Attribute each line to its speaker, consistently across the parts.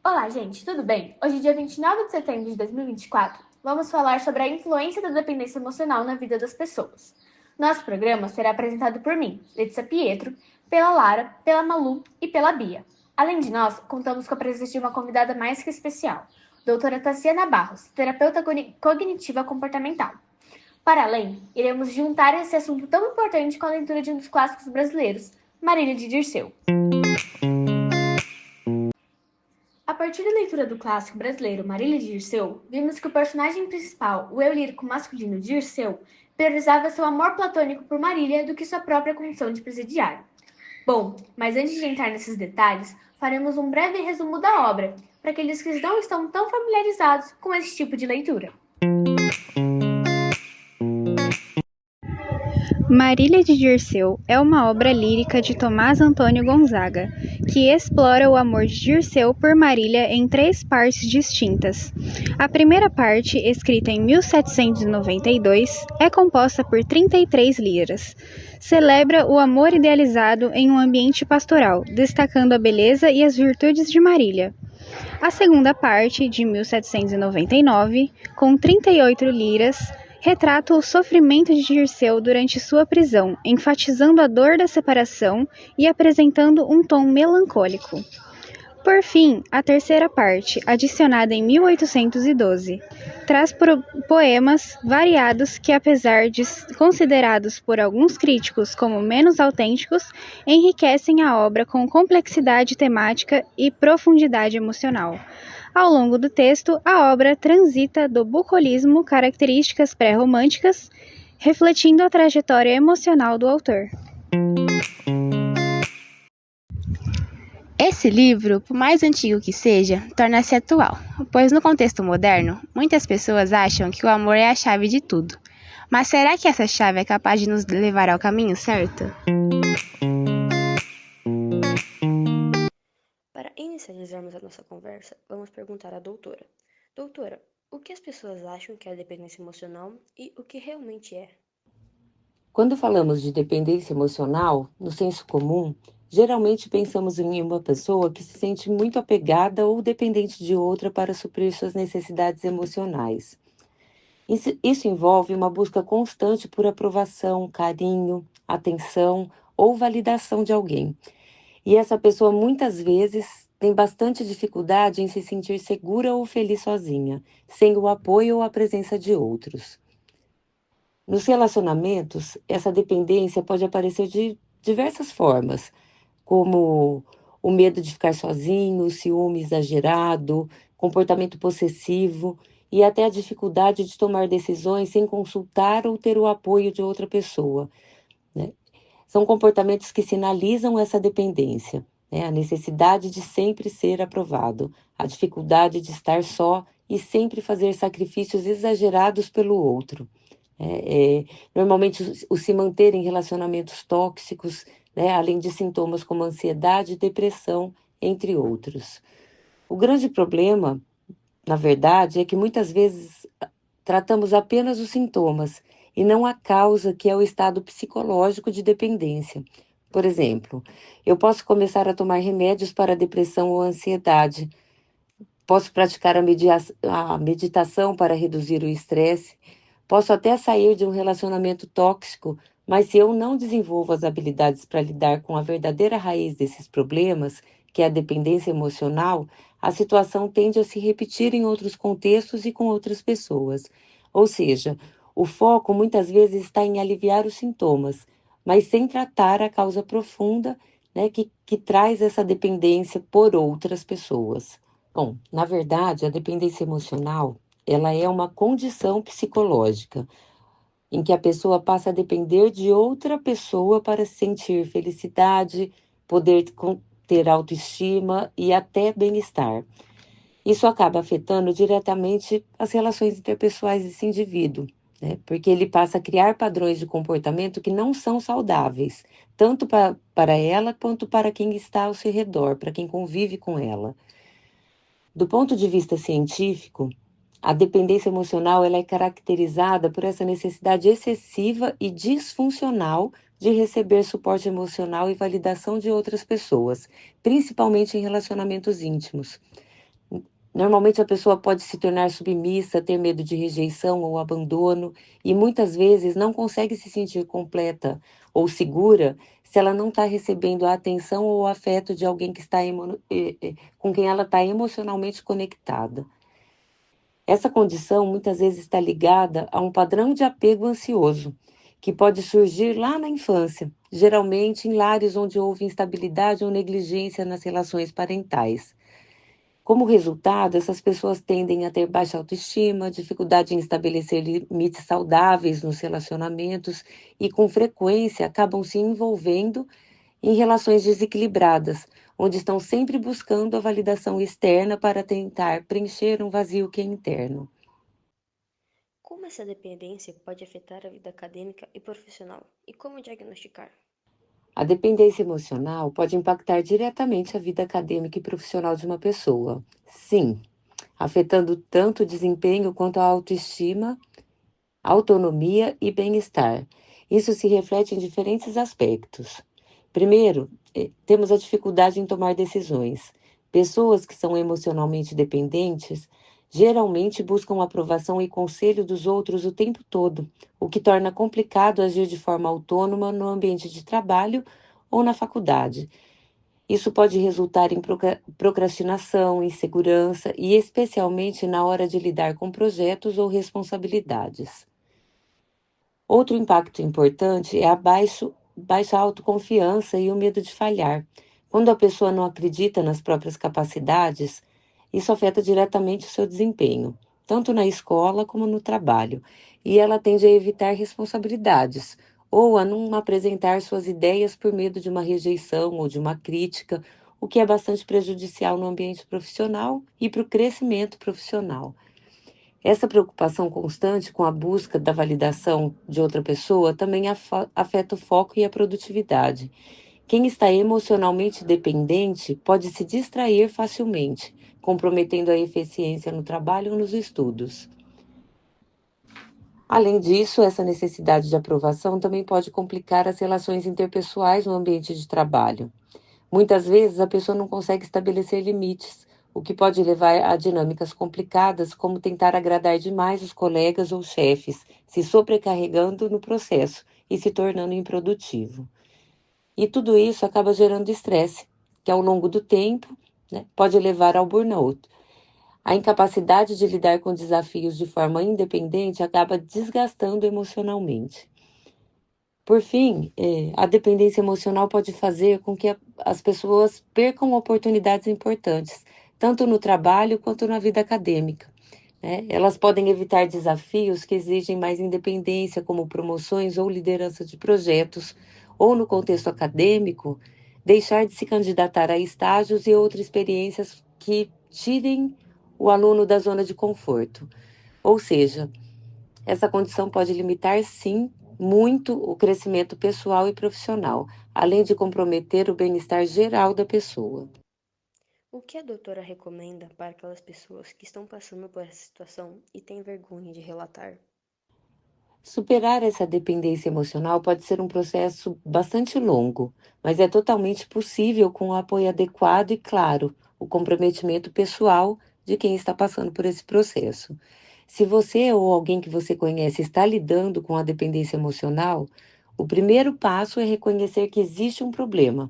Speaker 1: Olá, gente, tudo bem? Hoje, dia 29 de setembro de 2024, vamos falar sobre a influência da dependência emocional na vida das pessoas. Nosso programa será apresentado por mim, Letícia Pietro, pela Lara, pela Malu e pela Bia. Além de nós, contamos com a presença de uma convidada mais que especial, doutora Tassiana Barros, terapeuta cognitiva comportamental. Para além, iremos juntar esse assunto tão importante com a leitura de um dos clássicos brasileiros, Marília de Dirceu. A partir da leitura do clássico brasileiro Marília de Dirceu, vimos que o personagem principal, o eu lírico masculino de Dirceu, priorizava seu amor platônico por Marília do que sua própria condição de presidiário. Bom, mas antes de entrar nesses detalhes, faremos um breve resumo da obra, para aqueles que não estão tão familiarizados com esse tipo de leitura.
Speaker 2: Marília de Dirceu é uma obra lírica de Tomás Antônio Gonzaga, que explora o amor de Dirceu por Marília em três partes distintas. A primeira parte, escrita em 1792, é composta por 33 liras. Celebra o amor idealizado em um ambiente pastoral, destacando a beleza e as virtudes de Marília. A segunda parte, de 1799, com 38 liras, retrata o sofrimento de Dirceu durante sua prisão, enfatizando a dor da separação e apresentando um tom melancólico. Por fim, a terceira parte, adicionada em 1812, traz poemas variados que, apesar de considerados por alguns críticos como menos autênticos, enriquecem a obra com complexidade temática e profundidade emocional. Ao longo do texto, a obra transita do bucolismo, características pré-românticas, refletindo a trajetória emocional do autor.
Speaker 3: Esse livro, por mais antigo que seja, torna-se atual, pois no contexto moderno, muitas pessoas acham que o amor é a chave de tudo. Mas será que essa chave é capaz de nos levar ao caminho certo?
Speaker 4: Para inicializarmos a nossa conversa, vamos perguntar à doutora. Doutora, o que as pessoas acham que é a dependência emocional e o que realmente é?
Speaker 5: Quando falamos de dependência emocional, no senso comum, geralmente pensamos em uma pessoa que se sente muito apegada ou dependente de outra para suprir suas necessidades emocionais. Isso envolve uma busca constante por aprovação, carinho, atenção ou validação de alguém. E essa pessoa muitas vezes tem bastante dificuldade em se sentir segura ou feliz sozinha, sem o apoio ou a presença de outros. Nos relacionamentos, essa dependência pode aparecer de diversas formas, como o medo de ficar sozinho, o ciúme exagerado, comportamento possessivo e até a dificuldade de tomar decisões sem consultar ou ter o apoio de outra pessoa, né? São comportamentos que sinalizam essa dependência, né? A necessidade de sempre ser aprovado, a dificuldade de estar só e sempre fazer sacrifícios exagerados pelo outro. Normalmente, o se manter em relacionamentos tóxicos, né, além de sintomas como ansiedade e depressão, entre outros. O grande problema, na verdade, é que muitas vezes tratamos apenas os sintomas e não a causa, que é o estado psicológico de dependência. Por exemplo, eu posso começar a tomar remédios para depressão ou ansiedade, posso praticar a meditação para reduzir o estresse, posso até sair de um relacionamento tóxico, mas se eu não desenvolvo as habilidades para lidar com a verdadeira raiz desses problemas, que é a dependência emocional, a situação tende a se repetir em outros contextos e com outras pessoas. Ou seja, o foco muitas vezes está em aliviar os sintomas, mas sem tratar a causa profunda, né, que traz essa dependência por outras pessoas. Bom, na verdade, a dependência emocional, ela é uma condição psicológica em que a pessoa passa a depender de outra pessoa para sentir felicidade, poder ter autoestima e até bem-estar. Isso acaba afetando diretamente as relações interpessoais desse indivíduo, né? Porque ele passa a criar padrões de comportamento que não são saudáveis, tanto para ela quanto para quem está ao seu redor, para quem convive com ela. Do ponto de vista científico, a dependência emocional ela é caracterizada por essa necessidade excessiva e disfuncional de receber suporte emocional e validação de outras pessoas, principalmente em relacionamentos íntimos. Normalmente a pessoa pode se tornar submissa, ter medo de rejeição ou abandono e muitas vezes não consegue se sentir completa ou segura se ela não está recebendo a atenção ou o afeto de alguém que está com quem ela está emocionalmente conectada. Essa condição muitas vezes está ligada a um padrão de apego ansioso, que pode surgir lá na infância, geralmente em lares onde houve instabilidade ou negligência nas relações parentais. Como resultado, essas pessoas tendem a ter baixa autoestima, dificuldade em estabelecer limites saudáveis nos relacionamentos e, com frequência, acabam se envolvendo em relações desequilibradas, onde estão sempre buscando a validação externa para tentar preencher um vazio que é interno.
Speaker 4: Como essa dependência pode afetar a vida acadêmica e profissional? E como diagnosticar?
Speaker 5: A dependência emocional pode impactar diretamente a vida acadêmica e profissional de uma pessoa. Sim, afetando tanto o desempenho quanto a autoestima, autonomia e bem-estar. Isso se reflete em diferentes aspectos. Primeiro, temos a dificuldade em tomar decisões. Pessoas que são emocionalmente dependentes geralmente buscam aprovação e conselho dos outros o tempo todo, o que torna complicado agir de forma autônoma no ambiente de trabalho ou na faculdade. Isso pode resultar em procrastinação, insegurança e especialmente na hora de lidar com projetos ou responsabilidades. Outro impacto importante é a baixa autoconfiança e o medo de falhar. Quando a pessoa não acredita nas próprias capacidades, isso afeta diretamente o seu desempenho, tanto na escola como no trabalho, e ela tende a evitar responsabilidades ou a não apresentar suas ideias por medo de uma rejeição ou de uma crítica, o que é bastante prejudicial no ambiente profissional e para o crescimento profissional. Essa preocupação constante com a busca da validação de outra pessoa também afeta o foco e a produtividade. Quem está emocionalmente dependente pode se distrair facilmente, comprometendo a eficiência no trabalho ou nos estudos. Além disso, essa necessidade de aprovação também pode complicar as relações interpessoais no ambiente de trabalho. Muitas vezes a pessoa não consegue estabelecer limites, o que pode levar a dinâmicas complicadas, como tentar agradar demais os colegas ou chefes, se sobrecarregando no processo e se tornando improdutivo. E tudo isso acaba gerando estresse, que ao longo do tempo, pode levar ao burnout. A incapacidade de lidar com desafios de forma independente acaba desgastando emocionalmente. Por fim, a dependência emocional pode fazer com que as pessoas percam oportunidades importantes, tanto no trabalho quanto na vida acadêmica. Elas podem evitar desafios que exigem mais independência, como promoções ou liderança de projetos, ou no contexto acadêmico, deixar de se candidatar a estágios e outras experiências que tirem o aluno da zona de conforto. Ou seja, essa condição pode limitar, sim, muito o crescimento pessoal e profissional, além de comprometer o bem-estar geral da pessoa.
Speaker 4: O que a doutora recomenda para aquelas pessoas que estão passando por essa situação e têm vergonha de relatar?
Speaker 5: Superar essa dependência emocional pode ser um processo bastante longo, mas é totalmente possível com o apoio adequado e, claro, o comprometimento pessoal de quem está passando por esse processo. Se você ou alguém que você conhece está lidando com a dependência emocional, o primeiro passo é reconhecer que existe um problema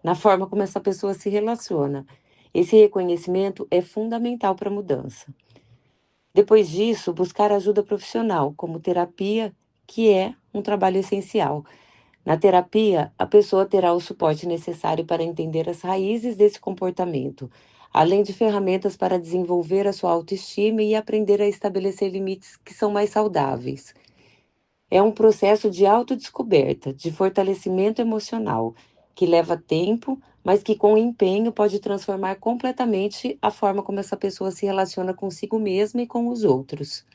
Speaker 5: na forma como essa pessoa se relaciona. Esse reconhecimento é fundamental para a mudança. Depois disso, buscar ajuda profissional, como terapia, que é um trabalho essencial. Na terapia, a pessoa terá o suporte necessário para entender as raízes desse comportamento, além de ferramentas para desenvolver a sua autoestima e aprender a estabelecer limites que são mais saudáveis. É um processo de autodescoberta, de fortalecimento emocional, que leva tempo, mas que com empenho pode transformar completamente a forma como essa pessoa se relaciona consigo mesma e com os outros.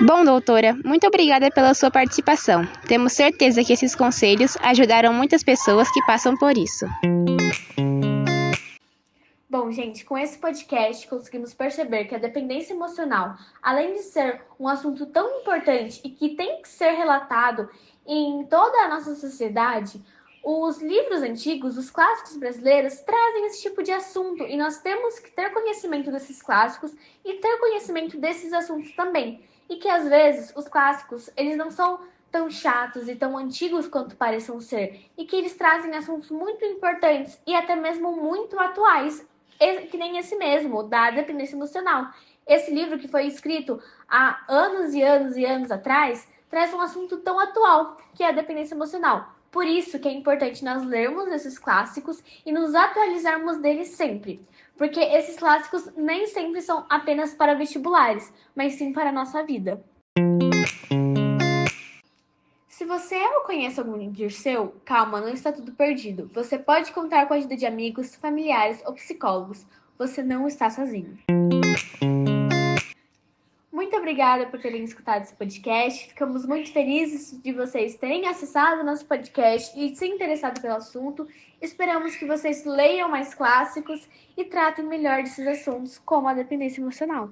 Speaker 3: Bom, doutora, muito obrigada pela sua participação. Temos certeza que esses conselhos ajudaram muitas pessoas que passam por isso.
Speaker 1: Bom, gente, com esse podcast conseguimos perceber que a dependência emocional, além de ser um assunto tão importante e que tem que ser relatado em toda a nossa sociedade, Os livros antigos, os clássicos brasileiros, trazem esse tipo de assunto e nós temos que ter conhecimento desses clássicos e ter conhecimento desses assuntos também. E que às vezes os clássicos, eles não são tão chatos e tão antigos quanto pareçam ser, e que eles trazem assuntos muito importantes e até mesmo muito atuais, que nem esse mesmo, da dependência emocional. Esse livro que foi escrito há anos e anos e anos atrás, traz um assunto tão atual, que é a dependência emocional. Por isso que é importante nós lermos esses clássicos e nos atualizarmos deles sempre. Porque esses clássicos nem sempre são apenas para vestibulares, mas sim para a nossa vida. Se você ou conhece algum Dirceu, calma, não está tudo perdido. Você pode contar com a ajuda de amigos, familiares ou psicólogos. Você não está sozinho. Muito obrigada por terem escutado esse podcast. Ficamos muito felizes de vocês terem acessado o nosso podcast e se interessado pelo assunto. Esperamos que vocês leiam mais clássicos e tratem melhor desses assuntos, como a dependência emocional.